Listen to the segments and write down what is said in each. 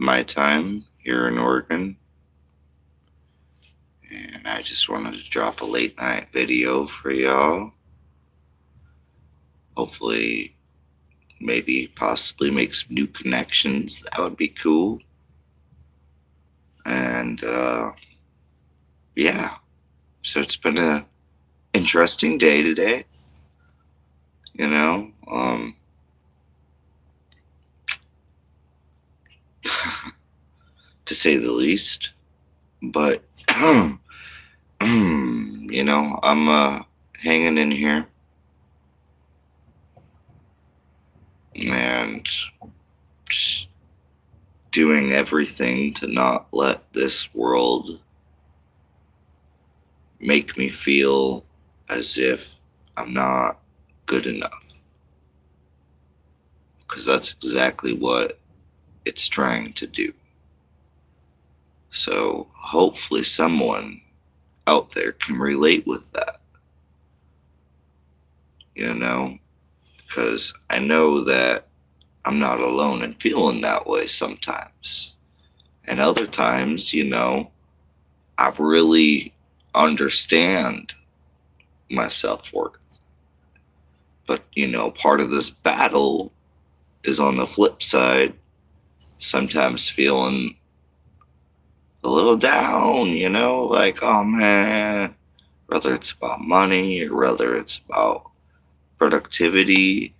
my time here in Oregon. And I just wanted to drop a late night video for y'all. Hopefully, maybe possibly make some new connections. That would be cool. And yeah, so it's been a interesting day today. You know, to say the least. But I'm hanging in here and just doing everything to not let this world make me feel as if I'm not good enough. Because that's exactly what it's trying to do. So hopefully someone out there can relate with that. Because I know that I'm not alone in feeling that way sometimes. And other times, I really understand my self-worth. But, part of this battle is on the flip side, sometimes feeling a little down, like, oh man, whether it's about money or whether it's about productivity,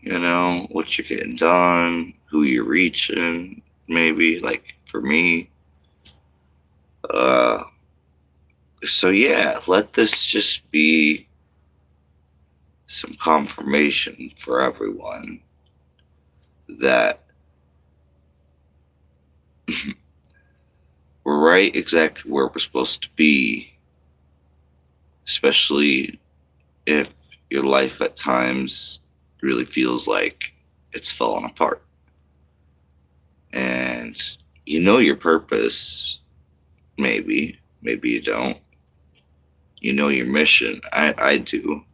what you're getting done, who you're reaching, maybe, like for me. So yeah, let this just be some confirmation for everyone that we're right exactly where we're supposed to be, especially if your life at times really feels like it's falling apart. And you know your purpose, maybe you don't. You know your mission. I do.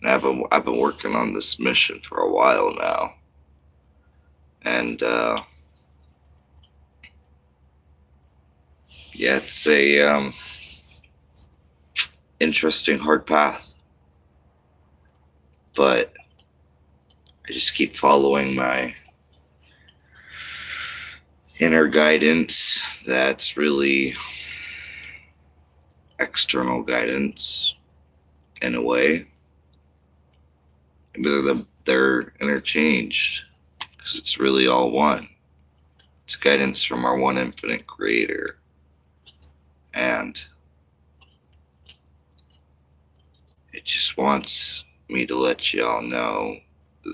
And I've been working on this mission for a while now. And yeah, it's a interesting hard path. But I just keep following my inner guidance. That's really external guidance in a way. They're interchanged because it's really all one. It's guidance from our one infinite creator. And it just wants me to let y'all know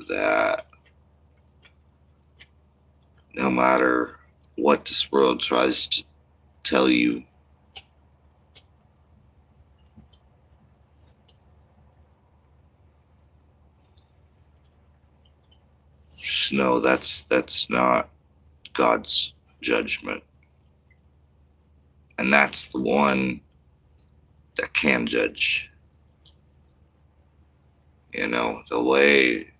that no matter what this world tries to tell you, just know that's not God's judgment. And that's the one that can judge. The way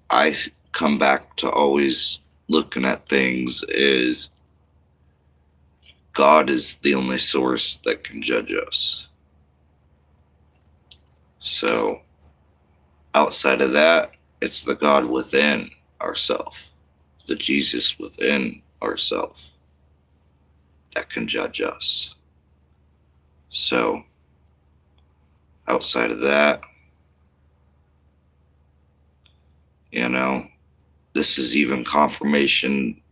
I come back to always looking at things is God is the only source that can judge us. So outside of that, it's the God within ourself, the Jesus within ourself that can judge us. So outside of that, this is even confirmation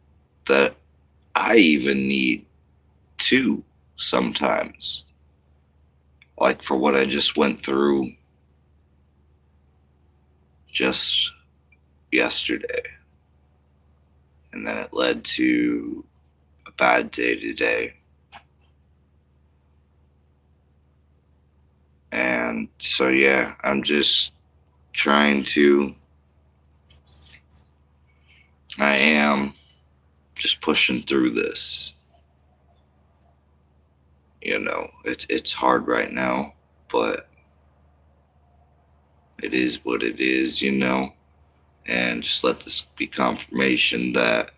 that I even need too sometimes. Like for what I just went through just yesterday. And then it led to a bad day today. And so, yeah, I'm just I am just pushing through this. It's hard right now, but it is what it is, and just let this be confirmation that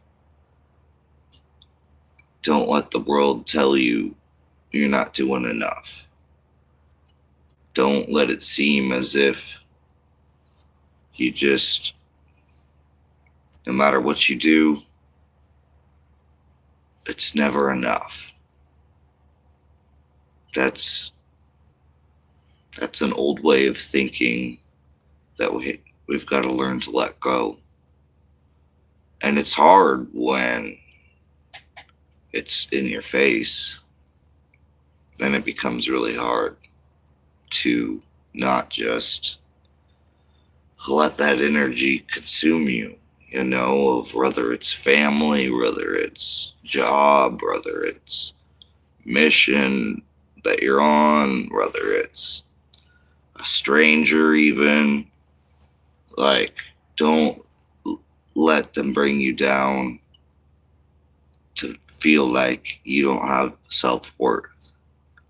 don't let the world tell you you're not doing enough. Don't let it seem as if you just, no matter what you do, it's never enough. That's an old way of thinking that we've got to learn to let go. And it's hard when it's in your face. Then it becomes really hard to not just let that energy consume you, of whether it's family, whether it's job, whether it's mission that you're on, whether it's a stranger even. Like, don't let them bring you down to feel like you don't have self-worth,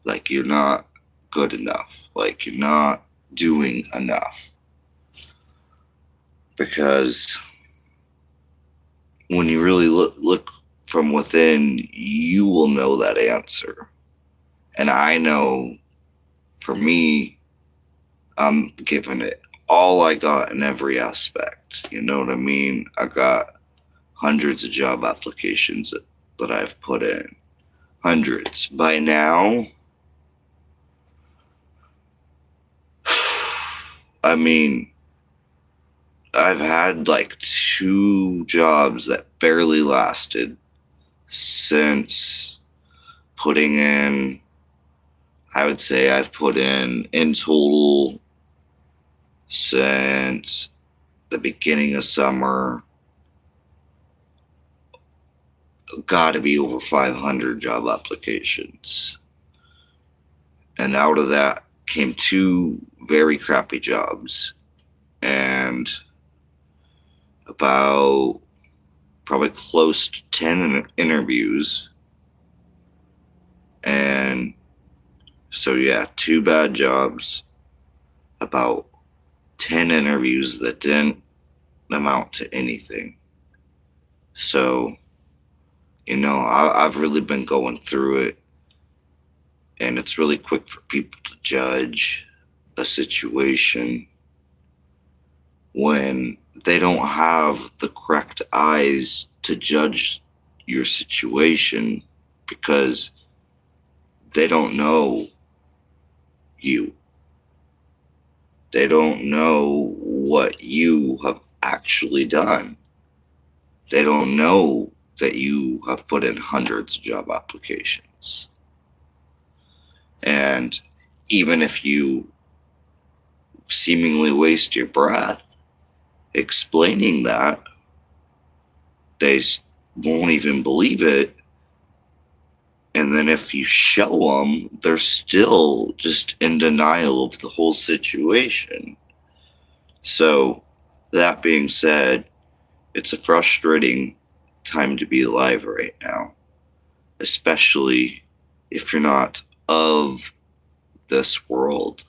like you're not good enough, like you're not doing enough. Because when you really look from within, you will know that answer. And I know, for me, I'm giving it all I got in every aspect. You know what I mean? I got hundreds of job applications that I've put in. Hundreds. By now, I mean, I've had like 2 jobs that barely lasted since putting in, I would say I've put in total since the beginning of summer, got to be over 500 job applications. And out of that came 2 very crappy jobs and about probably close to 10 interviews. And so, yeah, 2 bad jobs, about 10 interviews that didn't amount to anything. So, I've really been going through it, and it's really quick for people to judge a situation when they don't have the correct eyes to judge your situation because they don't know you. They don't know what you have actually done. They don't know that you have put in hundreds of job applications. And even if you seemingly waste your breath explaining that, they won't even believe it. And then if you show them, they're still just in denial of the whole situation. So, that being said, it's a frustrating time to be alive right now, especially if you're not of this world.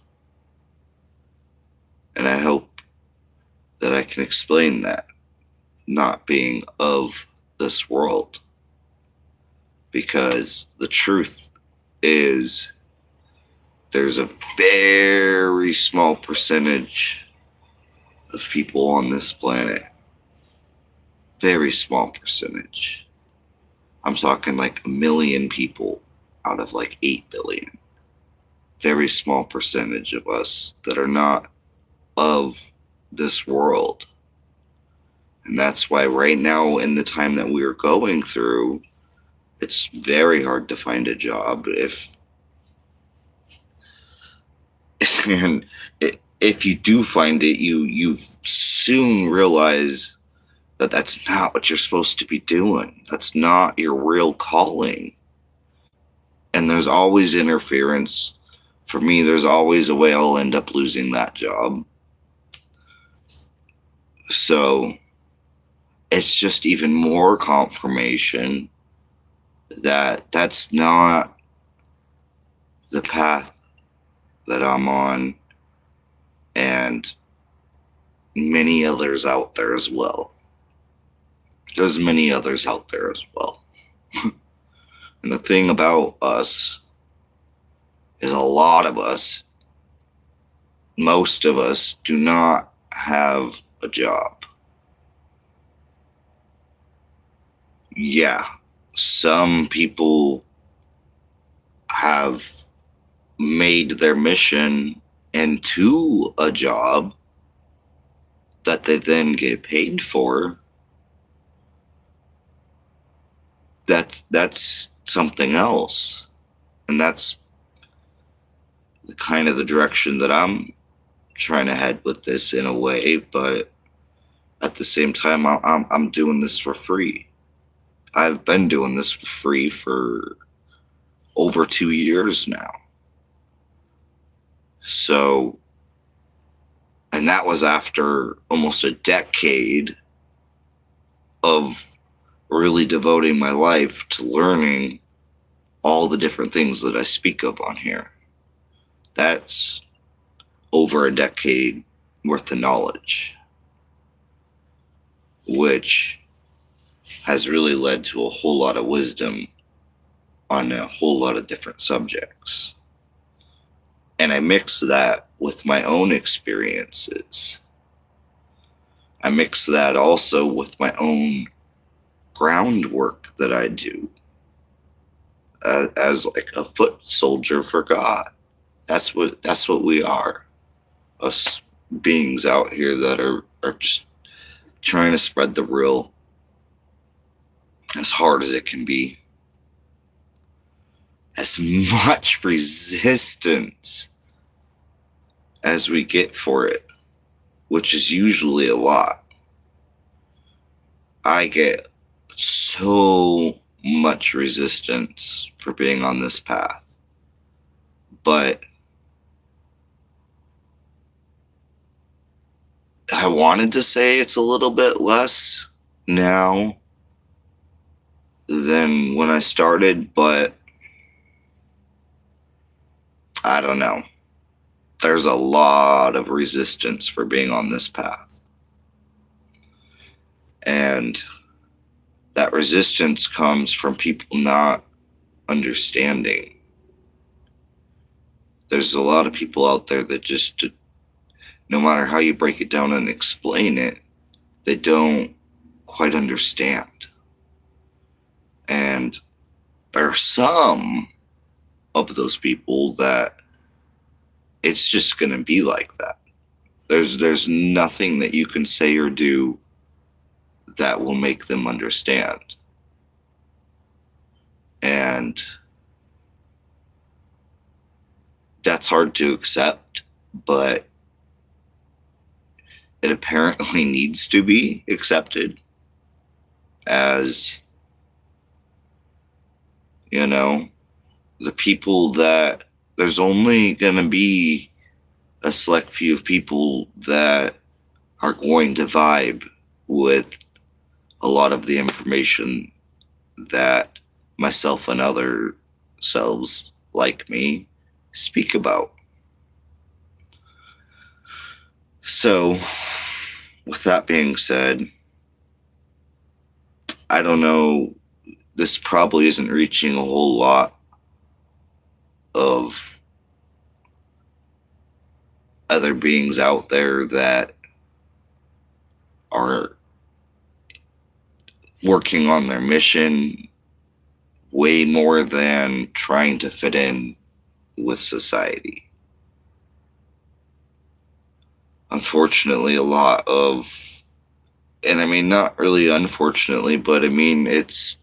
And I hope that I can explain that, not being of this world. Because the truth is, there's a very small percentage of people on this planet. Very small percentage. I'm talking like 1 million people out of like 8 billion. Very small percentage of us that are not of this world. And that's why right now, in the time that we are going through, it's very hard to find a job. And if you do find it, you soon realize that that's not what you're supposed to be doing. That's not your real calling. And there's always interference. For me, there's always a way I'll end up losing that job. So it's just even more confirmation that that's not the path that I'm on, and many others out there as well. There's many others out there as well. And the thing about us is a lot of us, most of us, do not have a job. Yeah, some people have made their mission into a job that they then get paid for. That's something else. And that's kind of the direction that I'm trying to head with this in a way, but at the same time, I'm doing this for free. I've been doing this for free for over 2 years now. So, and that was after almost a decade of really devoting my life to learning all the different things that I speak of on here. That's over a decade worth of knowledge, which has really led to a whole lot of wisdom on a whole lot of different subjects. And I mix that with my own experiences. I mix that also with my own groundwork that I do as like a foot soldier for God. That's what we are. Us beings out here that are just trying to spread the real as hard as it can be. As much resistance as we get for it, which is usually a lot. I get so much resistance for being on this path. But I wanted to say it's a little bit less now than when I started, but I don't know. There's a lot of resistance for being on this path. And that resistance comes from people not understanding. There's a lot of people out there that just, no matter how you break it down and explain it, they don't quite understand. And there are some of those people that it's just going to be like that. There's nothing that you can say or do that will make them understand. And that's hard to accept, but it apparently needs to be accepted as, you know, the people that there's only going to be a select few of people that are going to vibe with a lot of the information that myself and other selves like me speak about. So, with that being said, I don't know, this probably isn't reaching a whole lot of other beings out there that are working on their mission way more than trying to fit in with society. Unfortunately, a lot of, and I mean, not really unfortunately, but I mean, it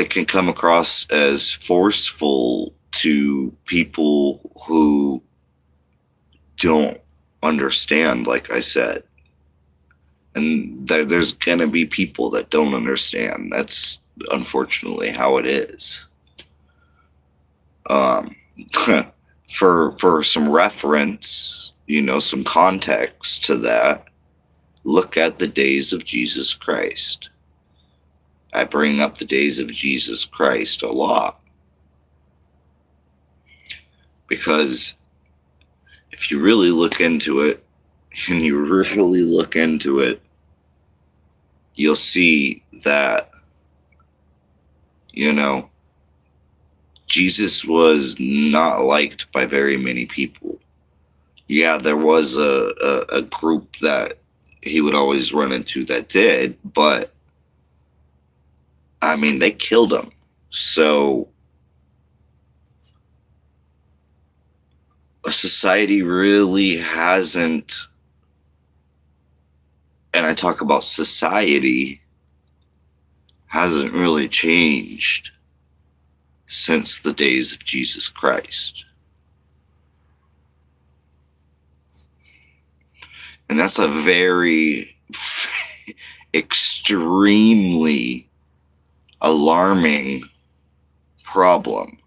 can come across as forceful to people who don't understand, like I said. And there's going to be people that don't understand. That's unfortunately how it is. For some reference, you know, some context to that, look at the days of Jesus Christ. I bring up the days of Jesus Christ a lot. Because if you really look into it, and you really look into it, you'll see that You know, Jesus was not liked by very many people. Yeah, there was a group that he would always run into that did, but I mean, they killed him. So a society really hasn't, and I talk about society, hasn't really changed since the days of Jesus Christ. And that's a very extremely alarming problem.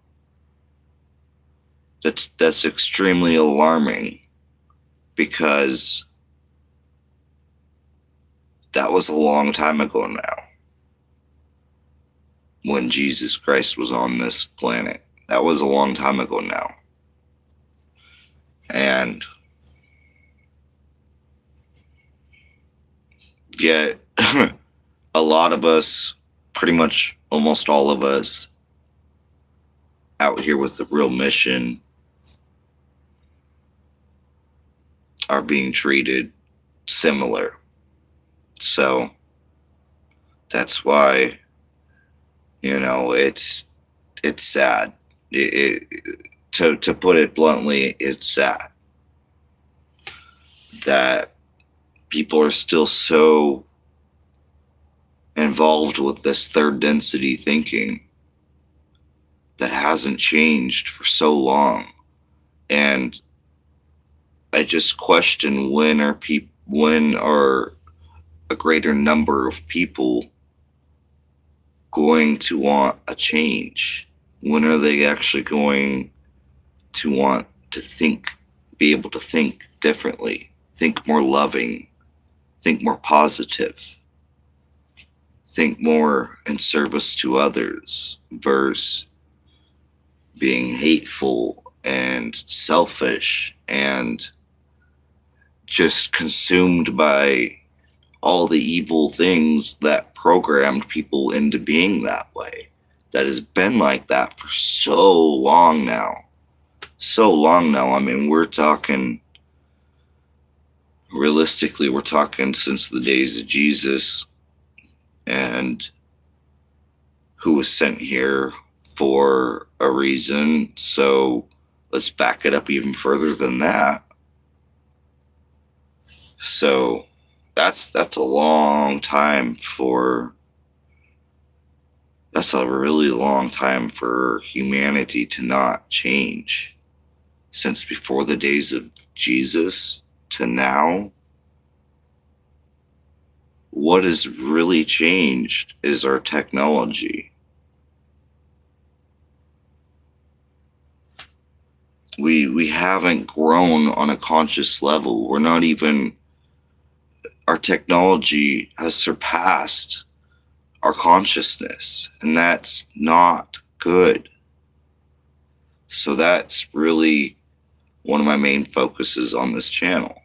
That's extremely alarming because that was a long time ago now when Jesus Christ was on this planet. That was a long time ago now. And yet, a lot of us, pretty much almost all of us, out here with the real mission are being treated similar. So that's why, it's sad. To put it bluntly, it's sad that people are still so involved with this third density thinking that hasn't changed for so long. And I just question when are a greater number of people going to want a change? When are they actually going to want to be able to think differently, think more loving, think more positive, think more in service to others versus being hateful and selfish and just consumed by all the evil things that programmed people into being that way. That has been like that for so long now. So long now. I mean, realistically, we're talking since the days of Jesus, and who was sent here for a reason. So let's back it up even further than that. So that's a long time that's a really long time for humanity to not change. Since before the days of Jesus to now, what has really changed is our technology. We haven't grown on a conscious level. Our technology has surpassed our consciousness, and that's not good. So that's really one of my main focuses on this channel,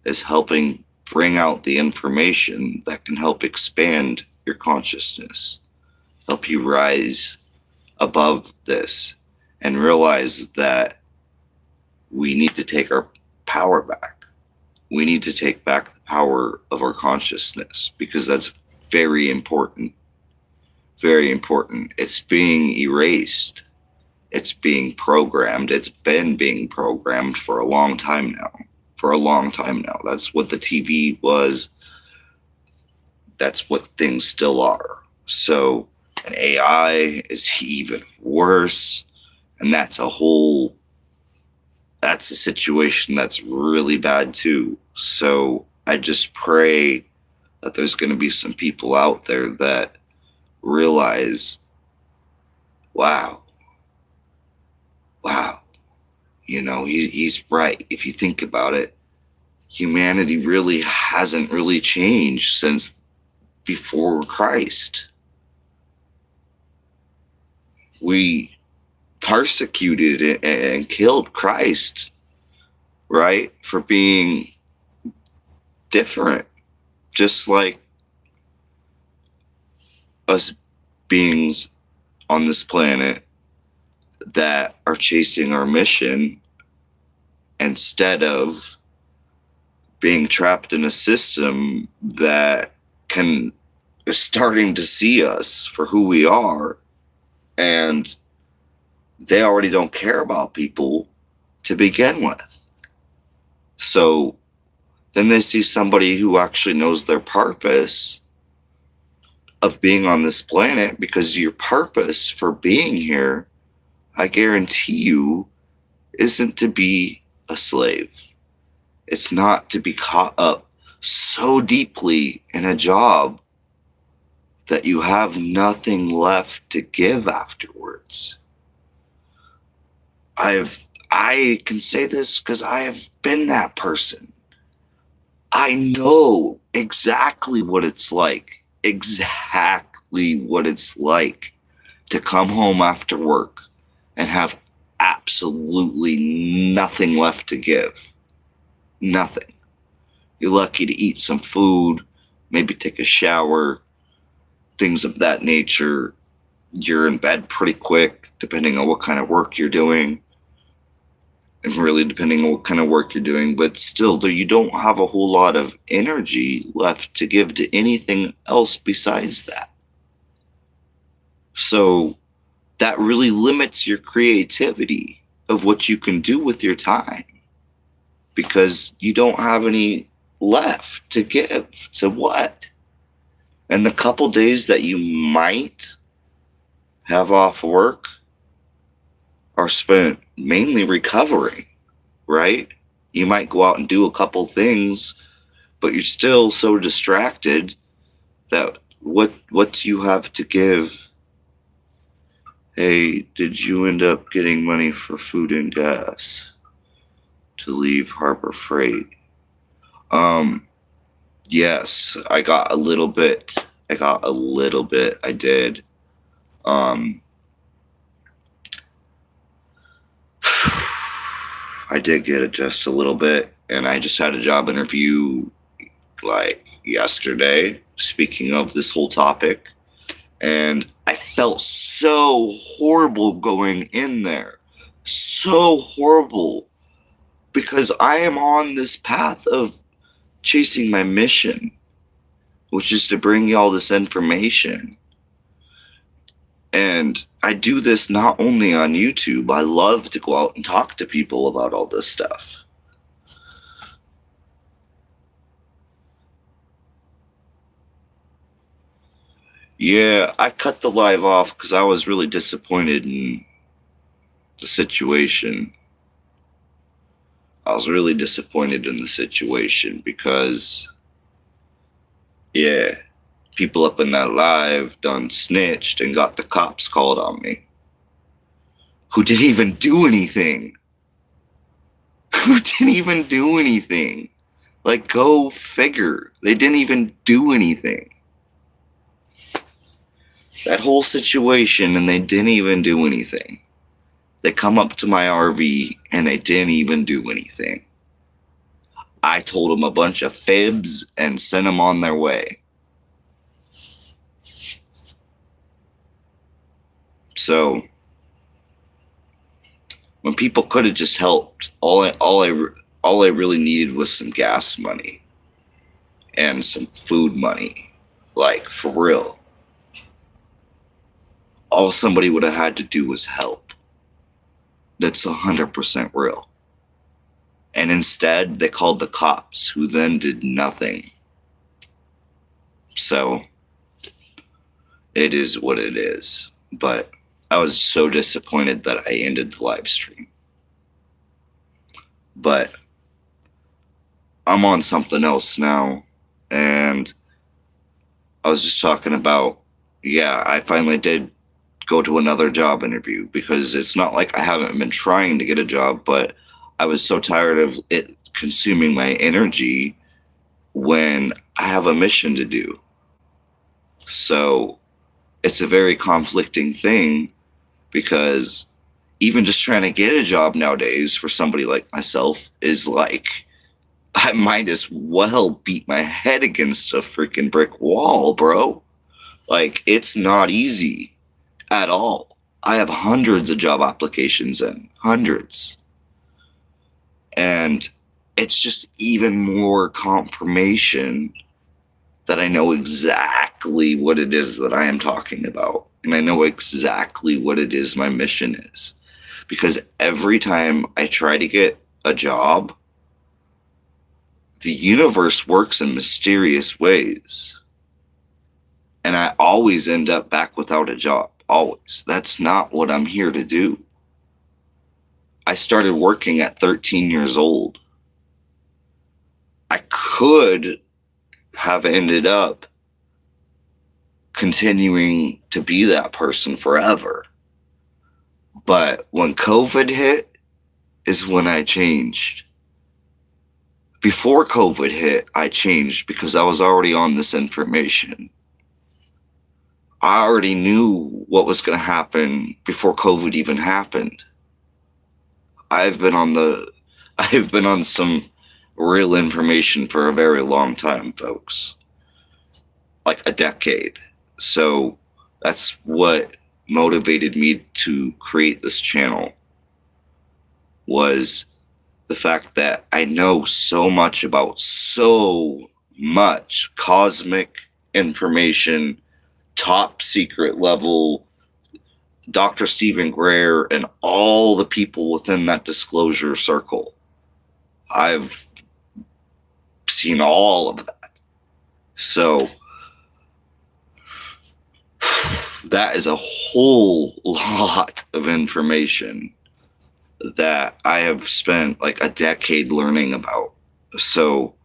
is helping bring out the information that can help expand your consciousness, help you rise above this and realize that we need to take our power back. We need to take back the power of our consciousness, because that's very important. Very important. It's being erased. It's being programmed. It's been being programmed for a long time now. That's what the TV was. That's what things still are. So an AI is even worse. And that's a situation that's really bad too. So I just pray that there's going to be some people out there that realize, wow, he's right. If you think about it, humanity really hasn't really changed since before Christ. We persecuted and killed Christ, right, for being different, just like us beings on this planet that are chasing our mission instead of being trapped in a system that is starting to see us for who we are, and they already don't care about people to begin with. So then they see somebody who actually knows their purpose of being on this planet, because your purpose for being here, I guarantee you, isn't to be a slave. It's not to be caught up so deeply in a job that you have nothing left to give afterwards. I can say this because I have been that person. I know exactly what it's like. Exactly what it's like to come home after work and have absolutely nothing left to give. Nothing. You're lucky to eat some food, maybe take a shower, things of that nature. You're in bed pretty quick, depending on what kind of work you're doing. And really depending on what kind of work you're doing. But still, though, you don't have a whole lot of energy left to give to anything else besides that. So that really limits your creativity of what you can do with your time, because you don't have any left to give to what? And the couple days that you might have off work are spent mainly recovering, right? You might go out and do a couple things, but you're still so distracted that what do you have to give? Hey, did you end up getting money for food and gas to leave Harbor Freight? Yes, I got a little bit. I did. I did get it just a little bit, and I just had a job interview like yesterday, speaking of this whole topic, and I felt so horrible going in there. So horrible, because I am on this path of chasing my mission, which is to bring you all this information. And I do this not only on YouTube. I love to go out and talk to people about all this stuff. Yeah, I cut the live off because I was really disappointed in the situation. I was really disappointed in the situation because, yeah, people up in that live done snitched and got the cops called on me. Who didn't even do anything. Who didn't even do anything. Like, go figure. They didn't even do anything. That whole situation, and they didn't even do anything. They come up to my RV and they didn't even do anything. I told them a bunch of fibs and sent them on their way. So when people could have just helped, all I really needed was some gas money and some food money, like for real. All somebody would have had to do was help. That's 100% real. And instead, they called the cops, who then did nothing. So it is what it is. But I was so disappointed that I ended the live stream. But I'm on something else now. And I was just talking about, yeah, I finally did go to another job interview, because it's not like I haven't been trying to get a job, but I was so tired of it consuming my energy when I have a mission to do. So it's a very conflicting thing, because even just trying to get a job nowadays for somebody like myself is like, I might as well beat my head against a freaking brick wall, bro. Like, it's not easy at all. I have hundreds of job applications in, hundreds. And it's just even more confirmation that I know exactly what it is that I am talking about. And I know exactly what it is my mission is. Because every time I try to get a job, the universe works in mysterious ways. And I always end up back without a job. Always. That's not what I'm here to do. I started working at 13 years old. I could have ended up continuing to be that person forever. But when COVID hit is when I changed. Before COVID hit, I changed because I was already on this information. I already knew what was going to happen before COVID even happened. I've been on some real information for a very long time, folks. Like a decade. So that's what motivated me to create this channel, was the fact that I know so much about so much cosmic information, top secret level, Dr. Stephen Greer, and all the people within that disclosure circle. I've seen all of that. So that is a whole lot of information that I have spent like a decade learning about. So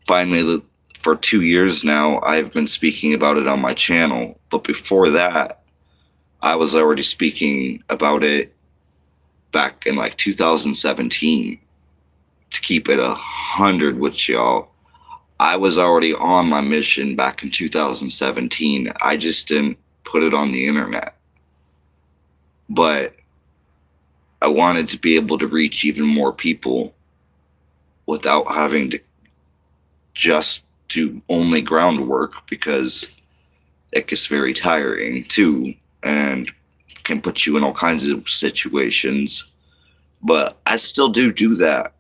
finally, for 2 years now, I've been speaking about it on my channel. But before that, I was already speaking about it back in like 2017. To keep it 100 with y'all, I was already on my mission back in 2017. I just didn't put it on the internet. But I wanted to be able to reach even more people without having to just do only groundwork, because it gets very tiring too and can put you in all kinds of situations. But I still do that.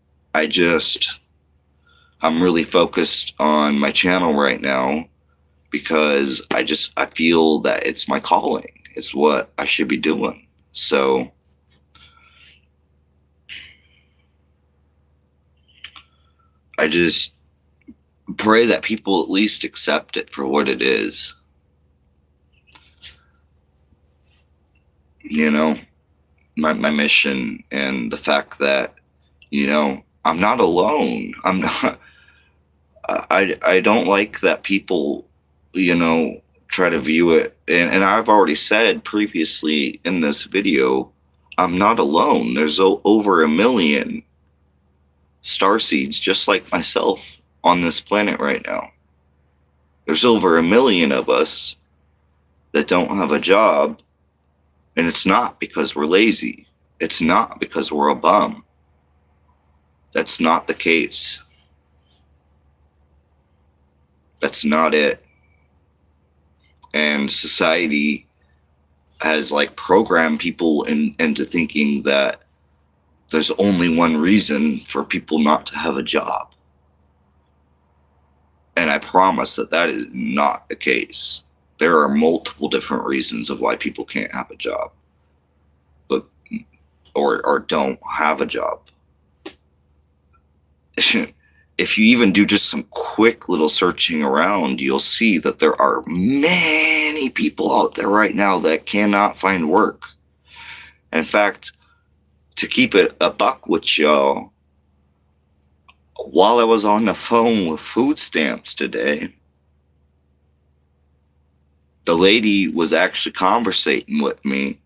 I'm really focused on my channel right now because I feel that it's my calling. It's what I should be doing. So I just pray that people at least accept it for what it is. You know, my mission, and the fact that, I'm not alone. I'm not, I don't like that people, try to view it. And I've already said previously in this video, I'm not alone. There's over 1 million starseeds just like myself on this planet right now. There's over 1 million of us that don't have a job, and it's not because we're lazy. It's not because we're a bum. That's not the case. That's not it. And society has like programmed people into thinking that there's only one reason for people not to have a job. And I promise that is not the case. There are multiple different reasons of why people can't have a job, but or don't have a job. If you even do just some quick little searching around, you'll see that there are many people out there right now that cannot find work. In fact, to keep it a buck with y'all, while I was on the phone with food stamps today, the lady was actually conversating with me,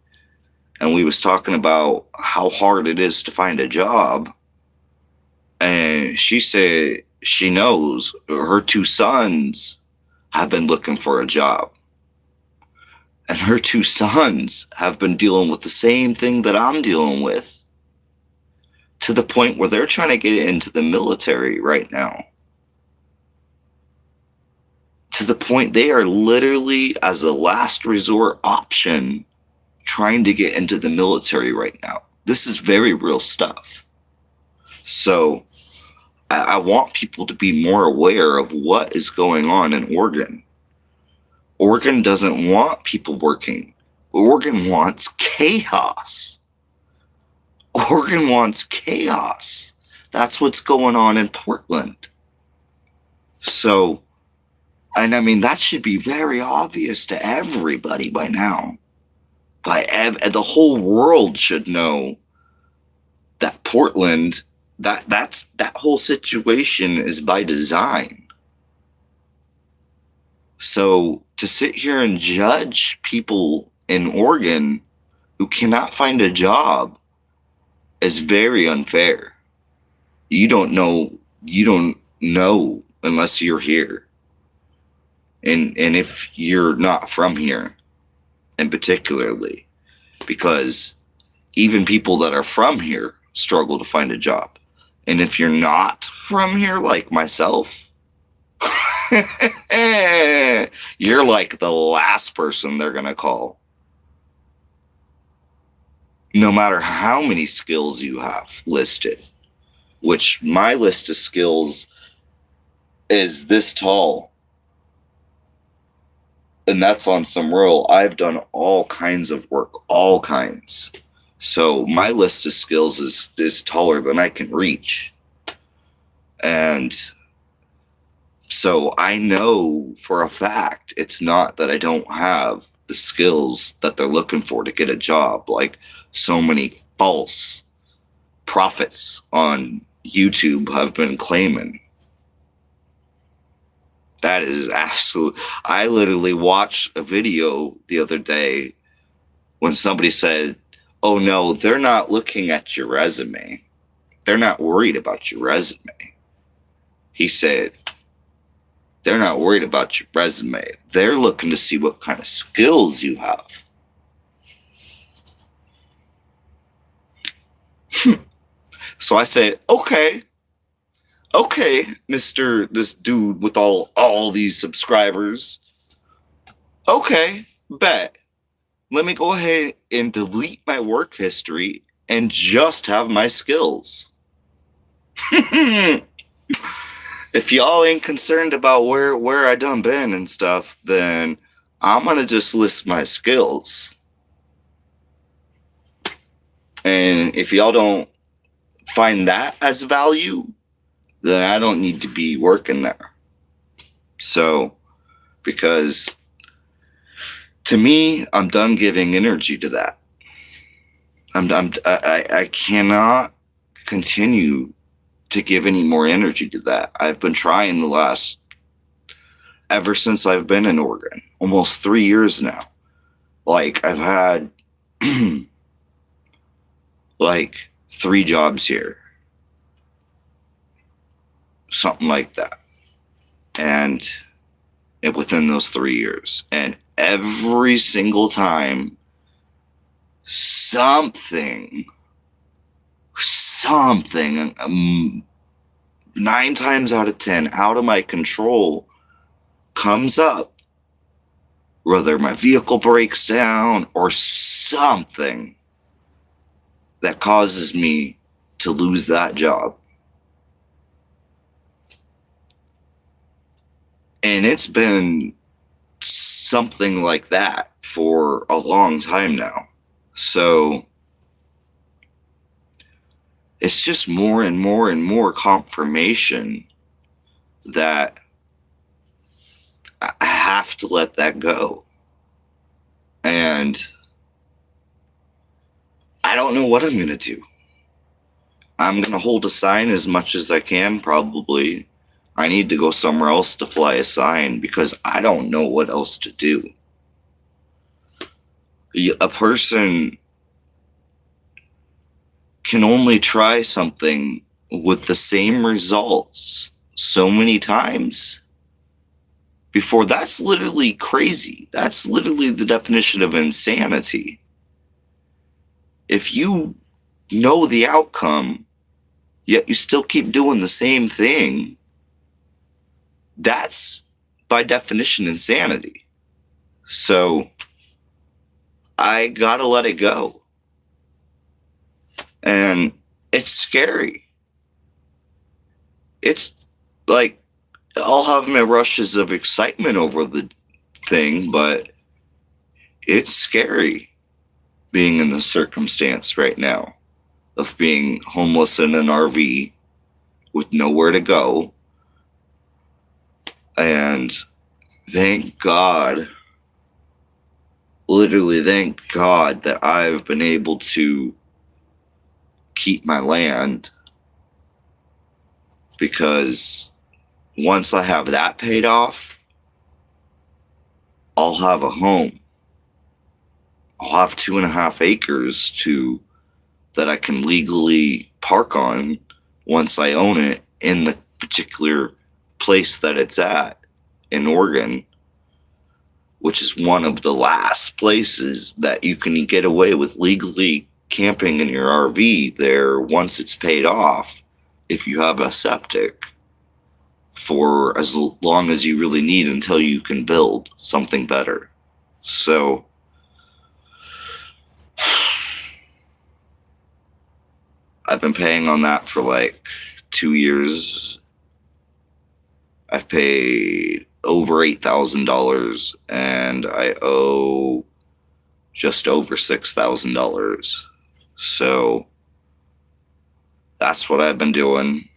and we was talking about how hard it is to find a job. And she said she knows her 2 sons have been looking for a job. And her 2 sons have been dealing with the same thing that I'm dealing with, to the point where they're trying to get into the military right now. to the point they are literally, as a last resort option, trying to get into the military right now. This is very real stuff. So I want people to be more aware of what is going on in Oregon. Oregon doesn't want people working. Oregon wants chaos. Oregon wants chaos. That's what's going on in Portland. So, and I mean, that should be very obvious to everybody by now. The whole world should know that Portland, that whole situation is by design. So to sit here and judge people in Oregon who cannot find a job is very unfair. You don't know unless you're here. And if you're not from here, and particularly, because even people that are from here struggle to find a job. And if you're not from here, like myself, you're like the last person they're going to call. No matter how many skills you have listed, which my list of skills is this tall. And that's on some real, I've done all kinds of work, all kinds. So my list of skills is taller than I can reach. And so I know for a fact it's not that I don't have the skills that they're looking for to get a job, like so many false prophets on YouTube have been claiming. That is absolute. I literally watched a video the other day when somebody said, "Oh no, they're not looking at your resume. They're not worried about your resume." He said, "They're not worried about your resume. They're looking to see what kind of skills you have." So I said, okay, this dude with all these subscribers. Okay, bet. Let me go ahead and delete my work history and just have my skills. If y'all ain't concerned about where I done been and stuff, then I'm gonna just list my skills. And if y'all don't find that as value, then I don't need to be working there. So, because to me, I'm done giving energy to that. I cannot continue to give any more energy to that. I've been trying ever since I've been in Oregon, almost 3 years now. Like, I've had like 3 jobs here. Something like that. And within those 3 years. And every single time, something, 9 times out of 10, out of my control, comes up. Whether my vehicle breaks down or something that causes me to lose that job. And it's been something like that for a long time now. So it's just more and more and more confirmation that I have to let that go. And I don't know what I'm going to do. I'm going to hold a sign as much as I can, probably. I need to go somewhere else to fly a sign because I don't know what else to do. A person can only try something with the same results so many times before. That's literally crazy. That's literally the definition of insanity. If you know the outcome, yet you still keep doing the same thing, that's by definition, insanity. So I gotta let it go. And it's scary. It's like, I'll have my rushes of excitement over the thing, but it's scary being in the circumstance right now of being homeless in an RV with nowhere to go. And thank God, literally thank God that I've been able to keep my land, because once I have that paid off, I'll have a home. I'll have 2.5 acres that I can legally park on once I own it in the particular place that it's at in Oregon, which is one of the last places that you can get away with legally camping in your RV there once it's paid off, if you have a septic, for as long as you really need until you can build something better. So I've been paying on that for like 2 years. I've paid over $8,000 and I owe just over $6,000. So that's what I've been doing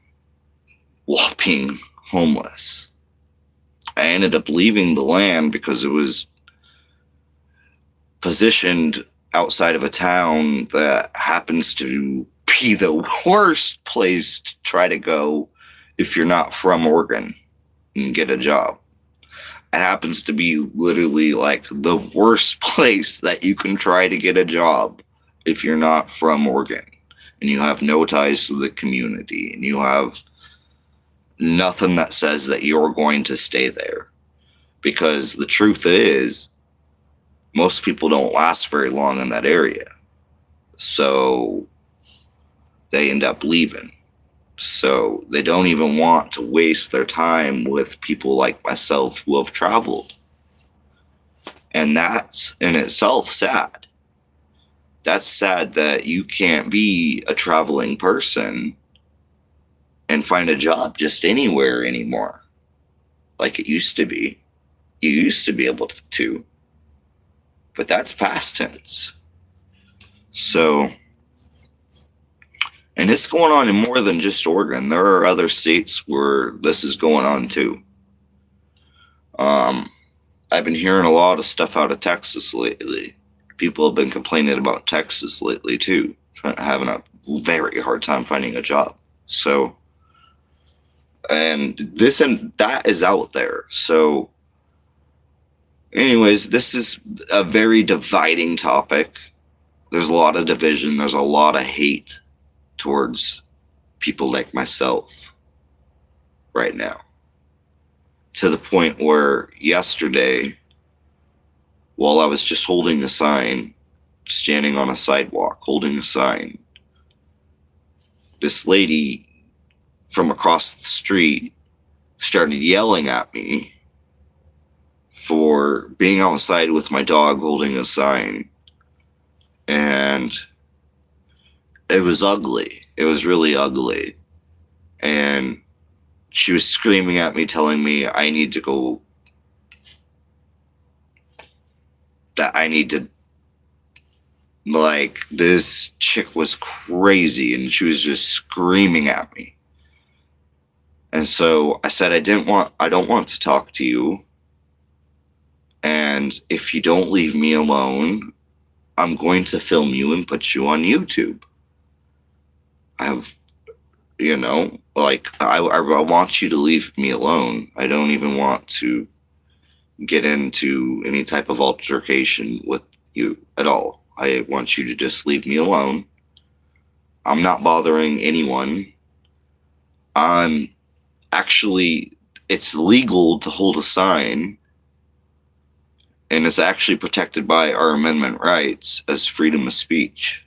while being homeless. I ended up leaving the land because it was positioned outside of a town that happens to be the worst place to try to go if you're not from Oregon and get a job. It happens to be literally like the worst place that you can try to get a job if you're not from Oregon and you have no ties to the community and you have nothing that says that you're going to stay there. Because the truth is, most people don't last very long in that area. So they end up leaving. So they don't even want to waste their time with people like myself who have traveled. And that's in itself sad. That's sad that you can't be a traveling person and find a job just anywhere anymore, like it used to be. You used to be able to, but that's past tense. So, and it's going on in more than just Oregon. There are other states where this is going on too. I've been hearing a lot of stuff out of Texas lately. People have been complaining about Texas lately too, having a very hard time finding a job. So, and this and that is out there. So anyways, this is a very dividing topic. There's a lot of division. There's a lot of hate towards people like myself right now. To the point where yesterday, while I was just holding a sign, standing on a sidewalk, holding a sign, this lady from across the street started yelling at me for being outside with my dog holding a sign. And it was ugly. It was really ugly. And she was screaming at me, telling me I need to go, that I need to, like, this chick was crazy and she was just screaming at me. And so I said, I don't want to talk to you. And if you don't leave me alone, I'm going to film you and put you on YouTube. I want you to leave me alone. I don't even want to get into any type of altercation with you at all. I want you to just leave me alone. I'm not bothering anyone. It's legal to hold a sign, and it's actually protected by our amendment rights as freedom of speech.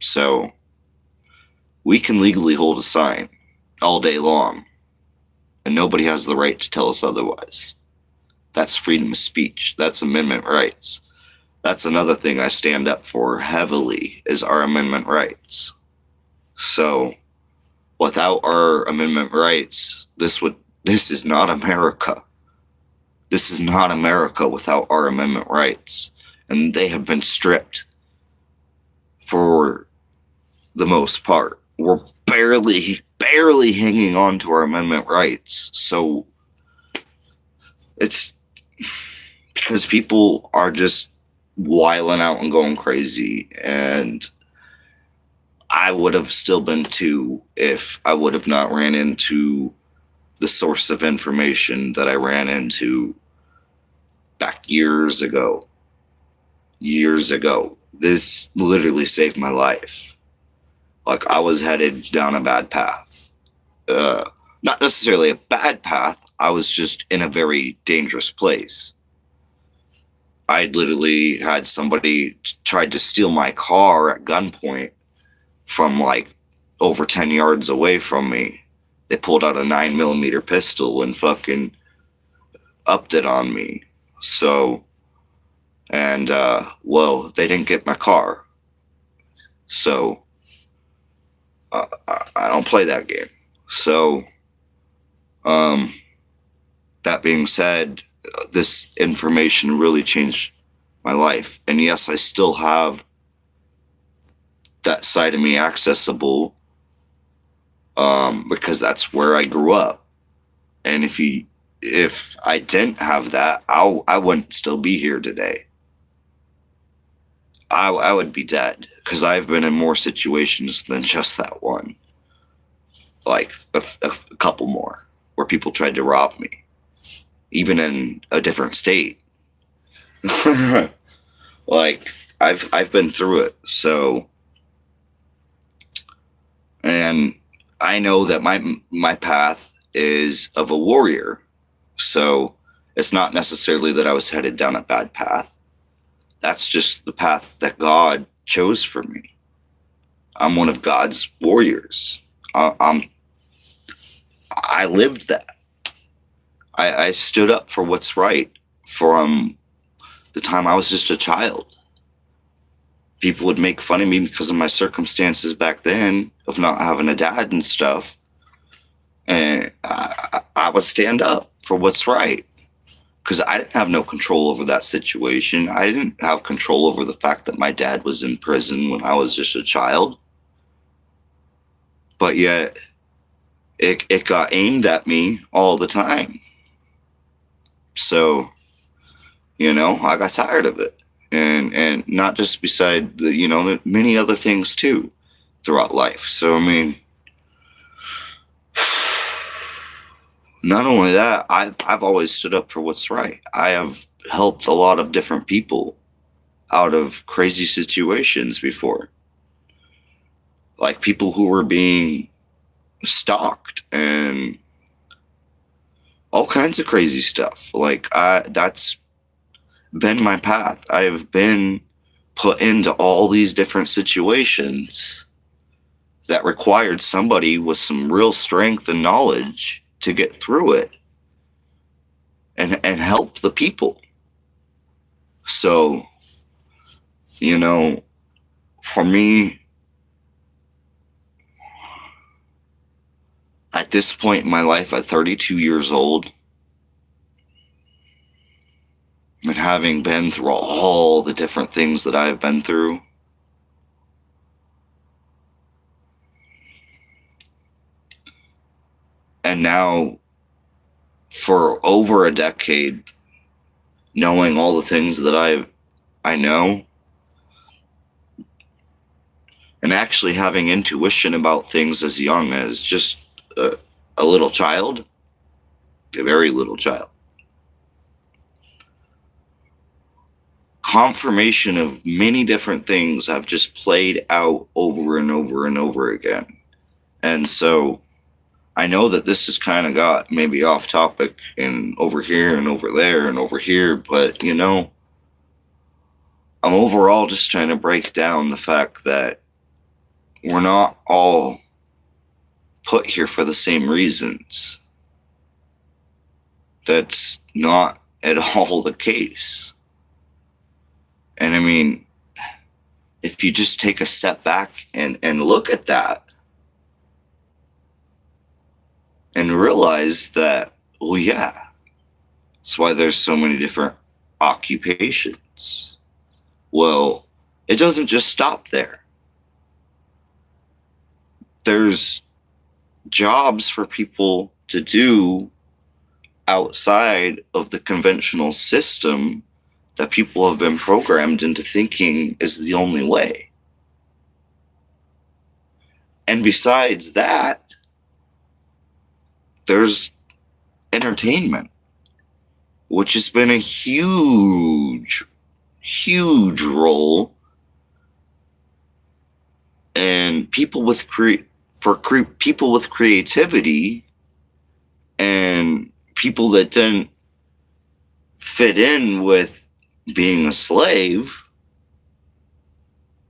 So we can legally hold a sign all day long. and nobody has the right to tell us otherwise. That's freedom of speech. That's amendment rights. That's another thing I stand up for heavily, is our amendment rights. So, without our amendment rights, this is not America. This is not America without our amendment rights. And they have been stripped for the most part. We're barely hanging on to our amendment rights. So it's because people are just wiling out and going crazy. And I would have still been too if I would have not ran into the source of information that I ran into back years ago. This literally saved my life. Like, I was headed down a bad path. Not necessarily a bad path. I was just in a very dangerous place. I literally had somebody tried to steal my car at gunpoint from like over 10 yards away from me. They pulled out a 9mm pistol and fucking upped it on me. So, and, well, they didn't get my car. So, I don't play that game. So, that being said, this information really changed my life. And yes, I still have that side of me accessible, because that's where I grew up. And if I didn't have that, I wouldn't still be here today. I would be dead, because I've been in more situations than just that one. Like a couple more where people tried to rob me, even in a different state. Like, I've been through it. So, and I know that my path is of a warrior. So it's not necessarily that I was headed down a bad path. That's just the path that God chose for me. I'm one of God's warriors. I lived that. I stood up for what's right from the time I was just a child. People would make fun of me because of my circumstances back then of not having a dad and stuff. And I would stand up for what's right, because I didn't have no control over that situation. I didn't have control over the fact that my dad was in prison when I was just a child. But yet, it got aimed at me all the time. So, I got tired of it. And not just beside the, many other things too throughout life. So, I mean, not only that, I've always stood up for what's right. I have helped a lot of different people out of crazy situations before. Like people who were being stalked and all kinds of crazy stuff. Like, that's been my path. I have been put into all these different situations that required somebody with some real strength and knowledge to get through it and help the people. So, for me, at this point in my life, at 32 years old, and having been through all the different things that I've been through, and now for over a decade, knowing all the things that I know, and actually having intuition about things as young as just a little child, a very little child. Confirmation of many different things have just played out over and over and over again. And so I know that this has kind of got maybe off topic and over here and over there and over here, but I'm overall just trying to break down the fact that we're not all put here for the same reasons. That's not at all the case. And I mean, if you just take a step back and look at that and realize that, well, yeah, that's why there's so many different occupations. Well, it doesn't just stop there. There's jobs for people to do outside of the conventional system that people have been programmed into thinking is the only way. And besides that, there's entertainment, which has been a huge, huge role in people with people with creativity and people that didn't fit in with being a slave.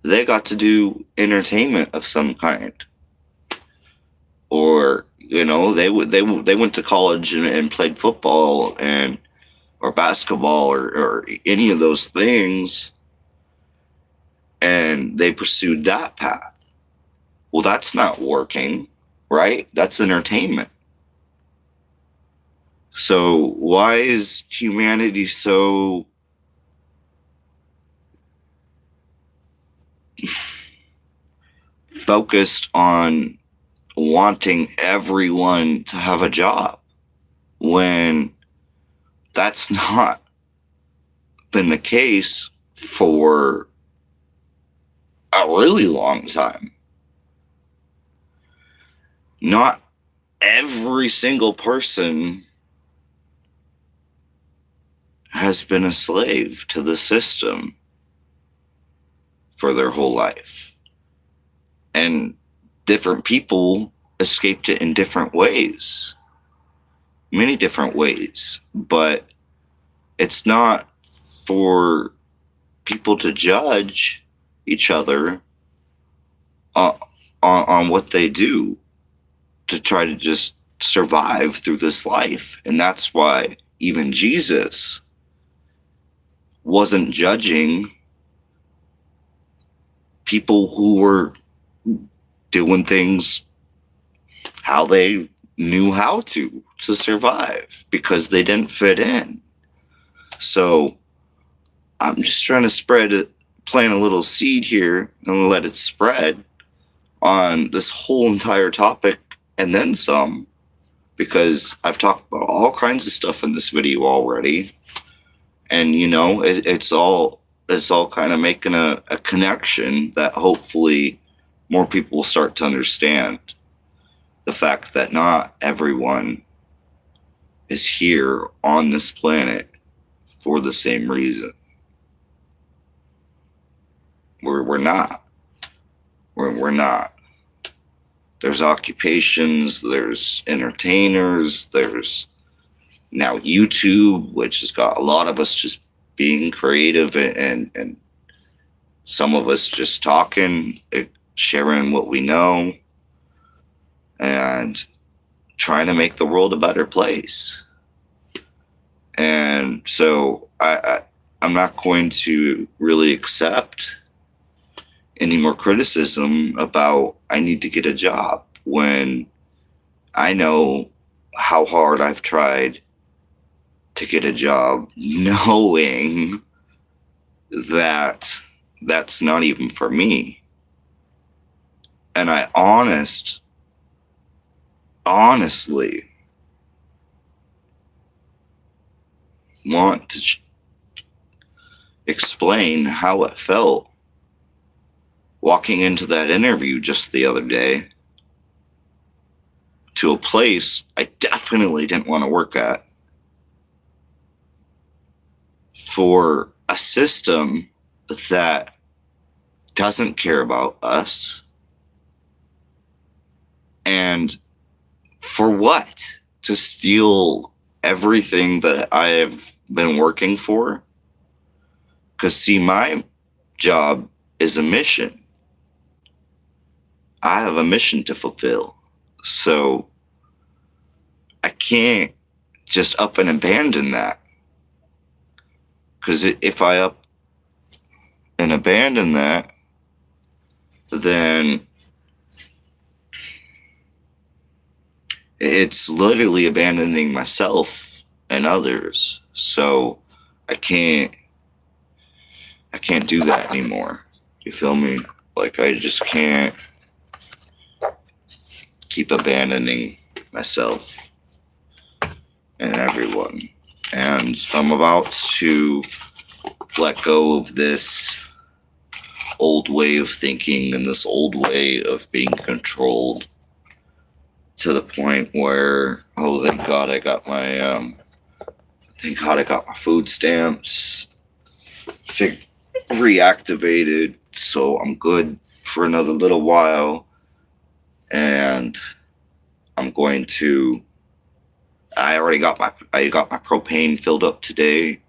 They got to do entertainment of some kind, or they went to college and played football or basketball or any of those things, and they pursued that path. Well, that's not working, right? That's entertainment. So why is humanity so focused on wanting everyone to have a job when that's not been the case for a really long time? Not every single person has been a slave to the system for their whole life. And different people escaped it in different ways. Many different ways. But it's not for people to judge each other on what they do to try to just survive through this life. And that's why even Jesus wasn't judging people who were doing things how they knew how to survive, because they didn't fit in. So I'm just trying to plant a little seed here and let it spread on this whole entire topic and then some, because I've talked about all kinds of stuff in this video already. And, it's all kind of making a connection that hopefully more people will start to understand the fact that not everyone is here on this planet for the same reason. We're not. We're not. There's occupations, there's entertainers, there's now YouTube, which has got a lot of us just being creative and some of us just talking, sharing what we know, and trying to make the world a better place. And so I'm not going to really accept any more criticism about I need to get a job when I know how hard I've tried to get a job, knowing that that's not even for me. And I honestly want to explain how it felt walking into that interview just the other day to a place I definitely didn't want to work at, for a system that doesn't care about us. And for what? To steal everything that I have been working for? Because, see, my job is a mission. I have a mission to fulfill. So I can't just up and abandon that. Because if I up and abandon that, then it's literally abandoning myself and others. So I can't do that anymore. You feel me? Like, I just can't keep abandoning myself and everyone. And I'm about to let go of this old way of thinking and this old way of being controlled, to the point where, oh, thank God I got my food stamps reactivated, so I'm good for another little while. And I got my propane filled up today.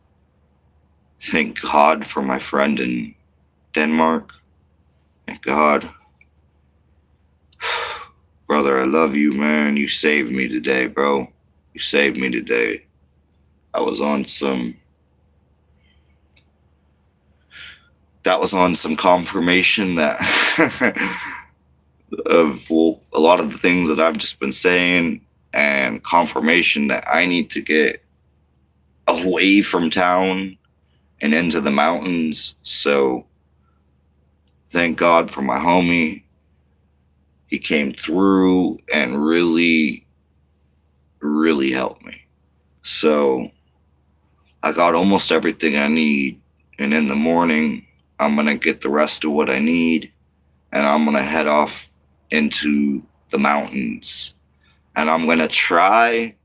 Thank God for my friend in Denmark. Thank God. Brother, I love you, man. You saved me today, bro. You saved me today. That was on some confirmation that of a lot of the things that I've just been saying, and confirmation that I need to get away from town and into the mountains. So thank God for my homie. He came through and really, really helped me. So I got almost everything I need. And in the morning, I'm going to get the rest of what I need. And I'm going to head off into the mountains. And I'm going to try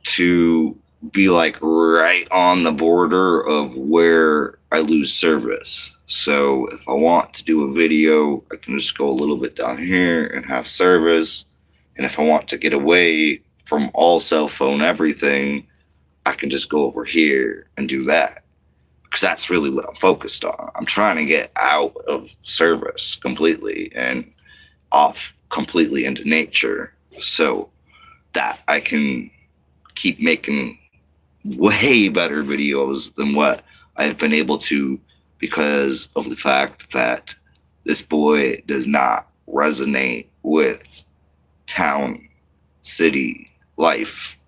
to be like right on the border of where I lose service. So if I want to do a video, I can just go a little bit down here and have service. And if I want to get away from all cell phone everything, I can just go over here and do that. Because that's really what I'm focused on. I'm trying to get out of service completely and off completely into nature, so that I can keep making way better videos than what I've been able to, because of the fact that this boy does not resonate with town, city, life,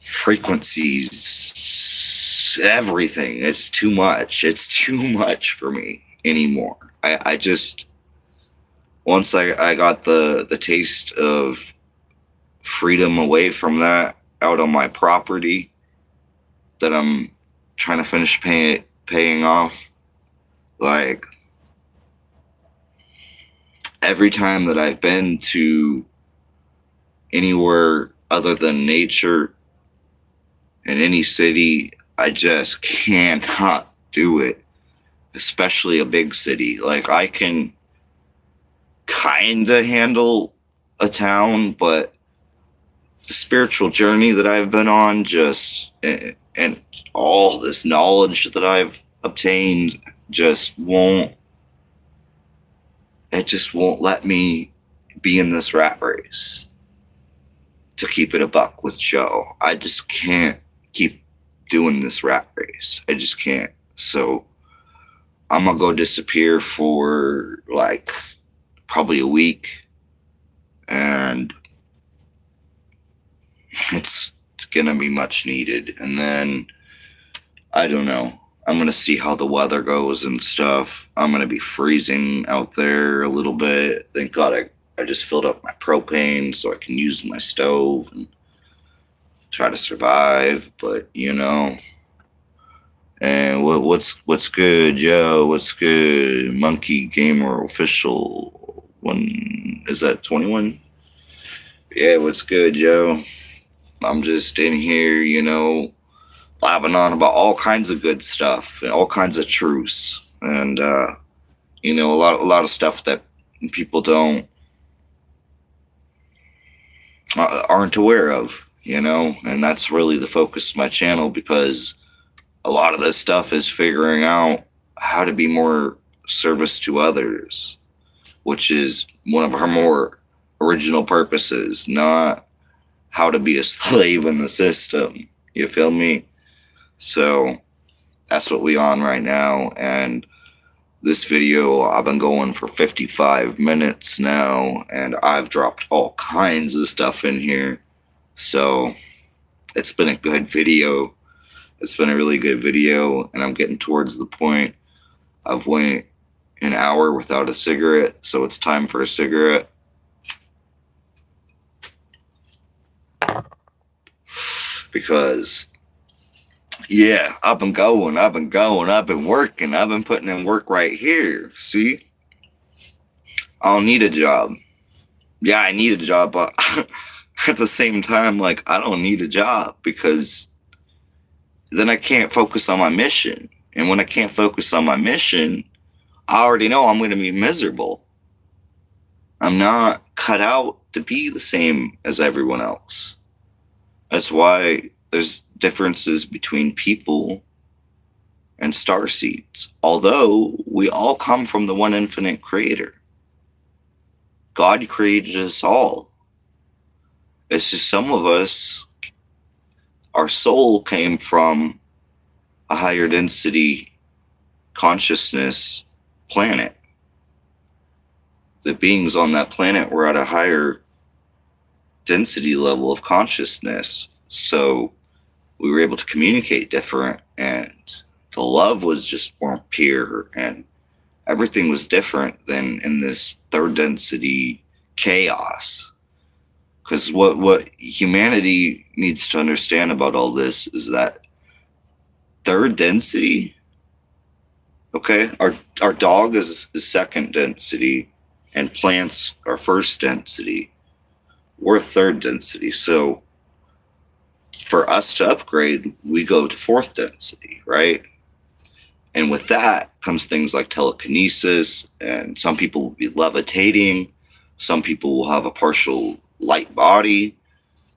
frequencies, everything. It's too much. It's too much for me anymore. I just, once I got the taste of freedom away from that out on my property that I'm trying to finish paying off, like, every time that I've been to anywhere other than nature in any city, I just cannot do it, especially a big city. Like, I can kind of handle a town, but the spiritual journey that I've been on, and all this knowledge that I've obtained just won't let me be in this rat race. To keep it a buck with Joe, I just can't keep doing this rat race. I just can't. So I'm gonna go disappear for like probably a week, and it's gonna be much needed. And then I don't know, I'm gonna see how the weather goes and stuff. I'm gonna be freezing out there a little bit. Thank God I just filled up my propane so I can use my stove and try to survive. But and what's good, yo? What's good? Monkey Gamer Official. Is that 21? Yeah, what's good, Joe? I'm just in here, blabbing on about all kinds of good stuff and all kinds of truths, and a lot of stuff that people aren't aware of, and that's really the focus of my channel, because a lot of this stuff is figuring out how to be more service to others, which is one of our more original purposes, not how to be a slave in the system. You feel me? So that's what we on right now. And this video, I've been going for 55 minutes now, and I've dropped all kinds of stuff in here. So it's been a good video. It's been a really good video, and I'm getting towards the point. I've went an hour without a cigarette, so it's time for a cigarette. Because, yeah, I've been working, I've been putting in work right here. See? I don't need a job. Yeah, I need a job, but at the same time, like, I don't need a job because then I can't focus on my mission. And when I can't focus on my mission, I already know I'm going to be miserable. I'm not cut out to be the same as everyone else. That's why there's differences between people and starseeds. Although we all come from the one infinite creator. God created us all. It's just some of us, our soul came from a higher density consciousness planet. The beings on that planet were at a higher density level of consciousness. So we were able to communicate different, and the love was just more pure, and everything was different than in this third density chaos. Because what humanity needs to understand about all this is that third density, okay, our dog is second density, and plants are first density. We're third density. So for us to upgrade, we go to fourth density, right? And with that comes things like telekinesis, and some people will be levitating. Some people will have a partial light body.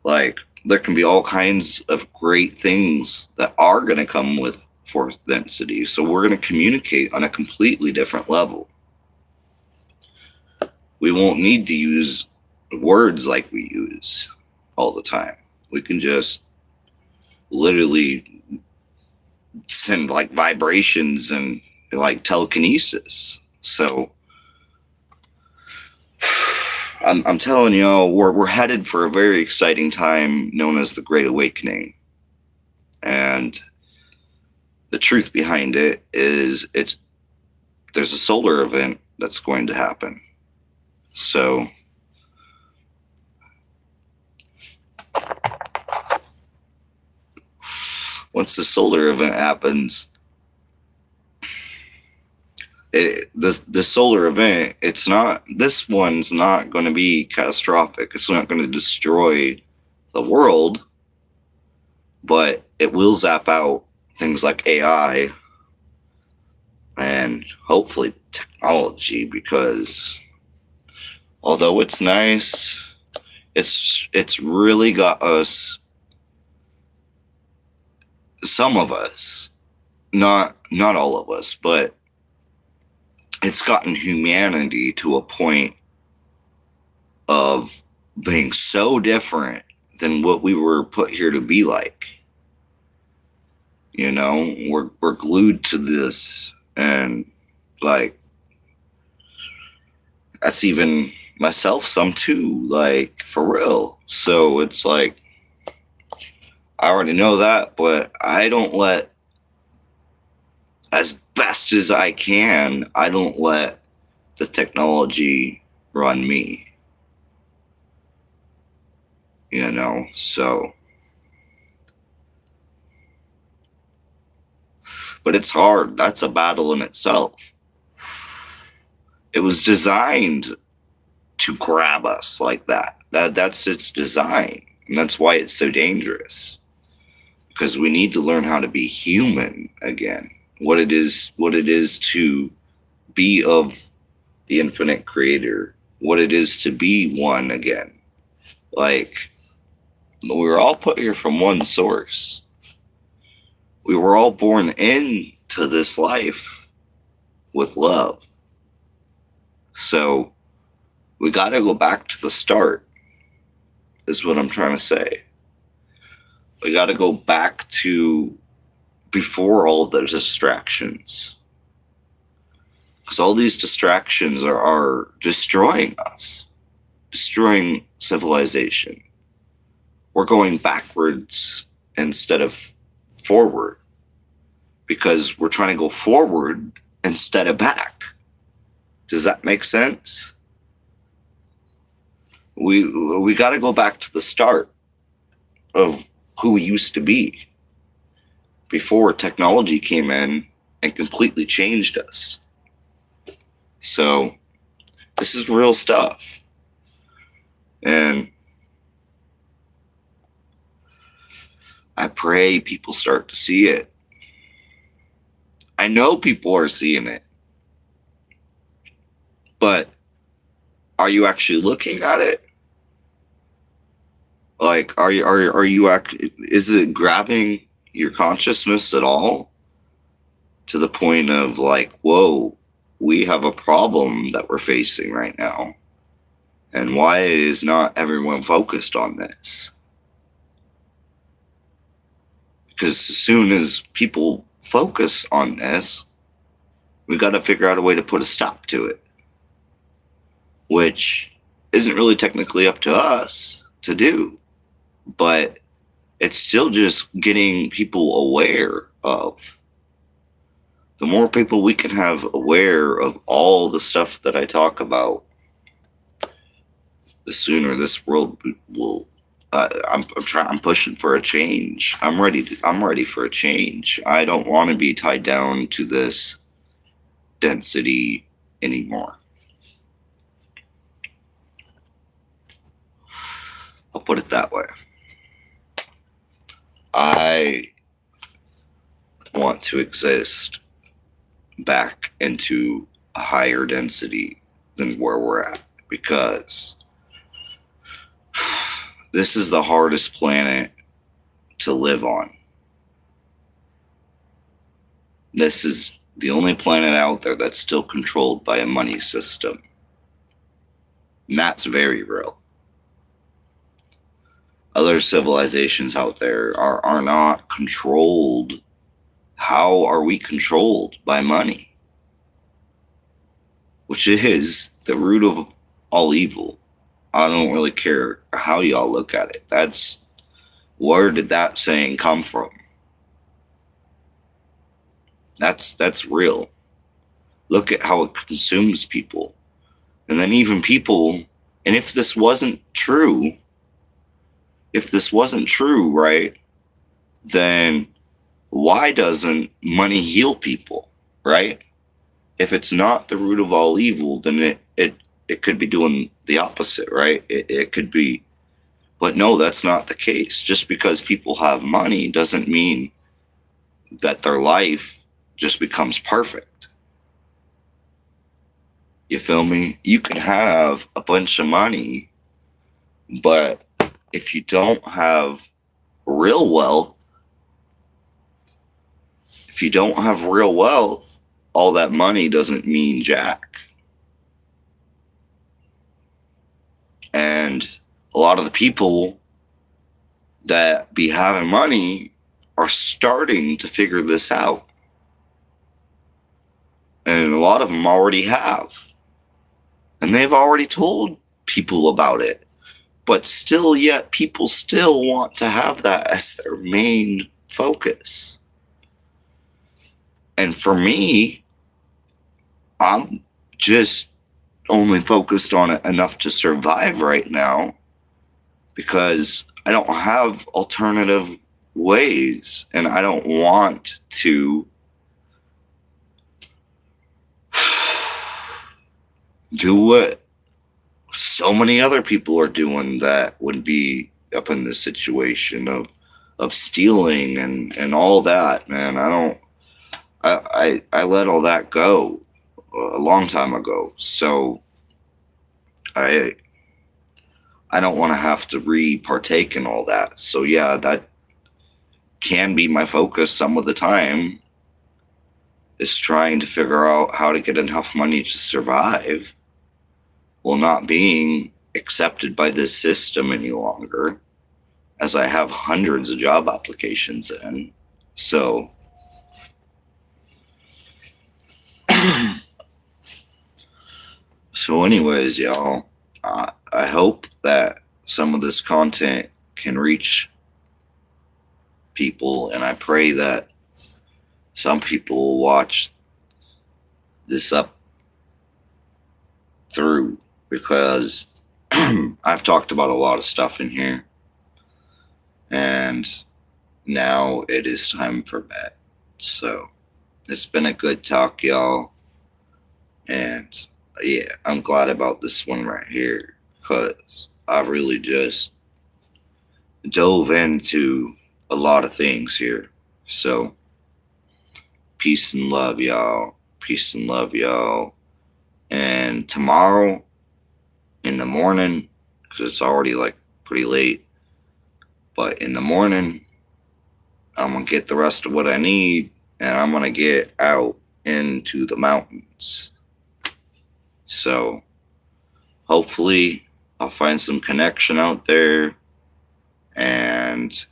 Like, there can be all kinds of great things that are going to come with fourth density. So we're going to communicate on a completely different level. We won't need to use words like we use all the time. We can just literally send like vibrations and like telekinesis. So I'm telling you, we're headed for a very exciting time known as the Great Awakening. And the truth behind it is there's a solar event that's going to happen. So once the solar event happens, the solar event, this one's not going to be catastrophic. It's not going to destroy the world, but it will zap out things like AI and hopefully technology, because although it's nice, it's really got us, some of us, not all of us, but it's gotten humanity to a point of being so different than what we were put here to be like. You know, we're glued to this, and like, that's even myself some too, like, for real. So it's like, I already know that, but I don't let, as best as I can, I don't let the technology run me. You know, so. But it's hard. That's a battle in itself. It was designed to grab us like that. That's its design. And that's why it's so dangerous. Because we need to learn how to be human again. What it is to be of the infinite creator. What it is to be one again. Like, we were all put here from one source. We were all born into this life with love. So we got to go back to the start. is what I'm trying to say. We got to go back to before all the distractions. Because all these distractions are destroying us, destroying civilization. We're going backwards instead of forward because we're trying to go forward instead of back. Does that make sense? We got to go back to the start of who we used to be before technology came in and completely changed us. So this is real stuff. And I pray people start to see it. I know people are seeing it. But are you actually looking at it? Like, are you actually, is it grabbing your consciousness at all? To the point of like, whoa, we have a problem that we're facing right now. And why is not everyone focused on this? Because as soon as people focus on this, we got to figure out a way to put a stop to it. Which isn't really technically up to us to do. But it's still just getting people aware of. The more people we can have aware of all the stuff that I talk about, the sooner this world will. I'm pushing for a change. I'm ready for a change. I don't want to be tied down to this density anymore. I'll put it that way. I want to exist back into a higher density than where we're at, because this is the hardest planet to live on. This is the only planet out there that's still controlled by a money system. And that's very real. Other civilizations out there are not controlled. How are we controlled? By money, which is the root of all evil. I don't really care how y'all look at it. Where did that saying come from? That's real. Look at how it consumes people. And then even people, and if this wasn't true, right, then why doesn't money heal people, right? If it's not the root of all evil, then it could be doing the opposite, right? It could be, but no, that's not the case. Just because people have money doesn't mean that their life just becomes perfect. You feel me? You can have a bunch of money, but if you don't have real wealth, all that money doesn't mean jack. And a lot of the people that be having money are starting to figure this out. And a lot of them already have. And they've already told people about it. But still, yet people still want to have that as their main focus. And for me, I'm just only focused on it enough to survive right now because I don't have alternative ways, and I don't want to do what so many other people are doing that would be up in this situation of stealing and all that, man. I let all that go a long time ago. So I don't want to have to partake in all that. So yeah, that can be my focus some of the time, is trying to figure out how to get enough money to survive while not being accepted by this system any longer, as I have hundreds of job applications in. So anyways, y'all, I hope that some of this content can reach people, and I pray that some people will watch this up through, because I've talked about a lot of stuff in here, and now it is time for bed. So it's been a good talk, y'all, and yeah, I'm glad about this one right here, because I really just dove into a lot of things here. So peace and love, y'all. Peace and love, y'all. And tomorrow in the morning, because it's already like pretty late, but in the morning, I'm going to get the rest of what I need, and I'm going to get out into the mountains. So hopefully I'll find some connection out there, and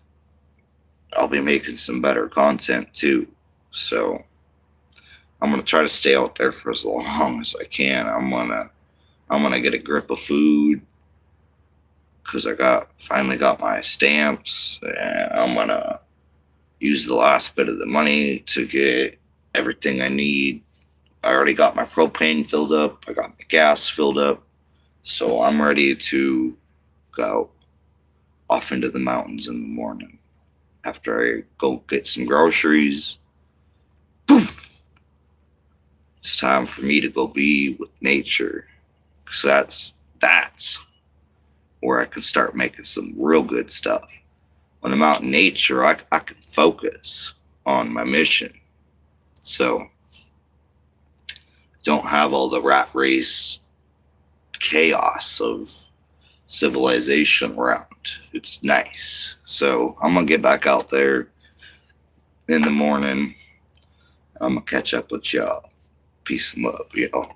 I'll be making some better content too. So I'm going to try to stay out there for as long as I can. I'm going to get a grip of food, because I finally got my stamps, and I'm going to use the last bit of the money to get everything I need. I already got my propane filled up. I got my gas filled up. So I'm ready to go off into the mountains in the morning. After I go get some groceries, poof, it's time for me to go be with nature. Because that's where I can start making some real good stuff. When I'm out in nature, I can focus on my mission. So don't have all the rat race chaos of civilization around. It's nice. So I'm going to get back out there in the morning. I'm going to catch up with y'all. Peace and love, y'all.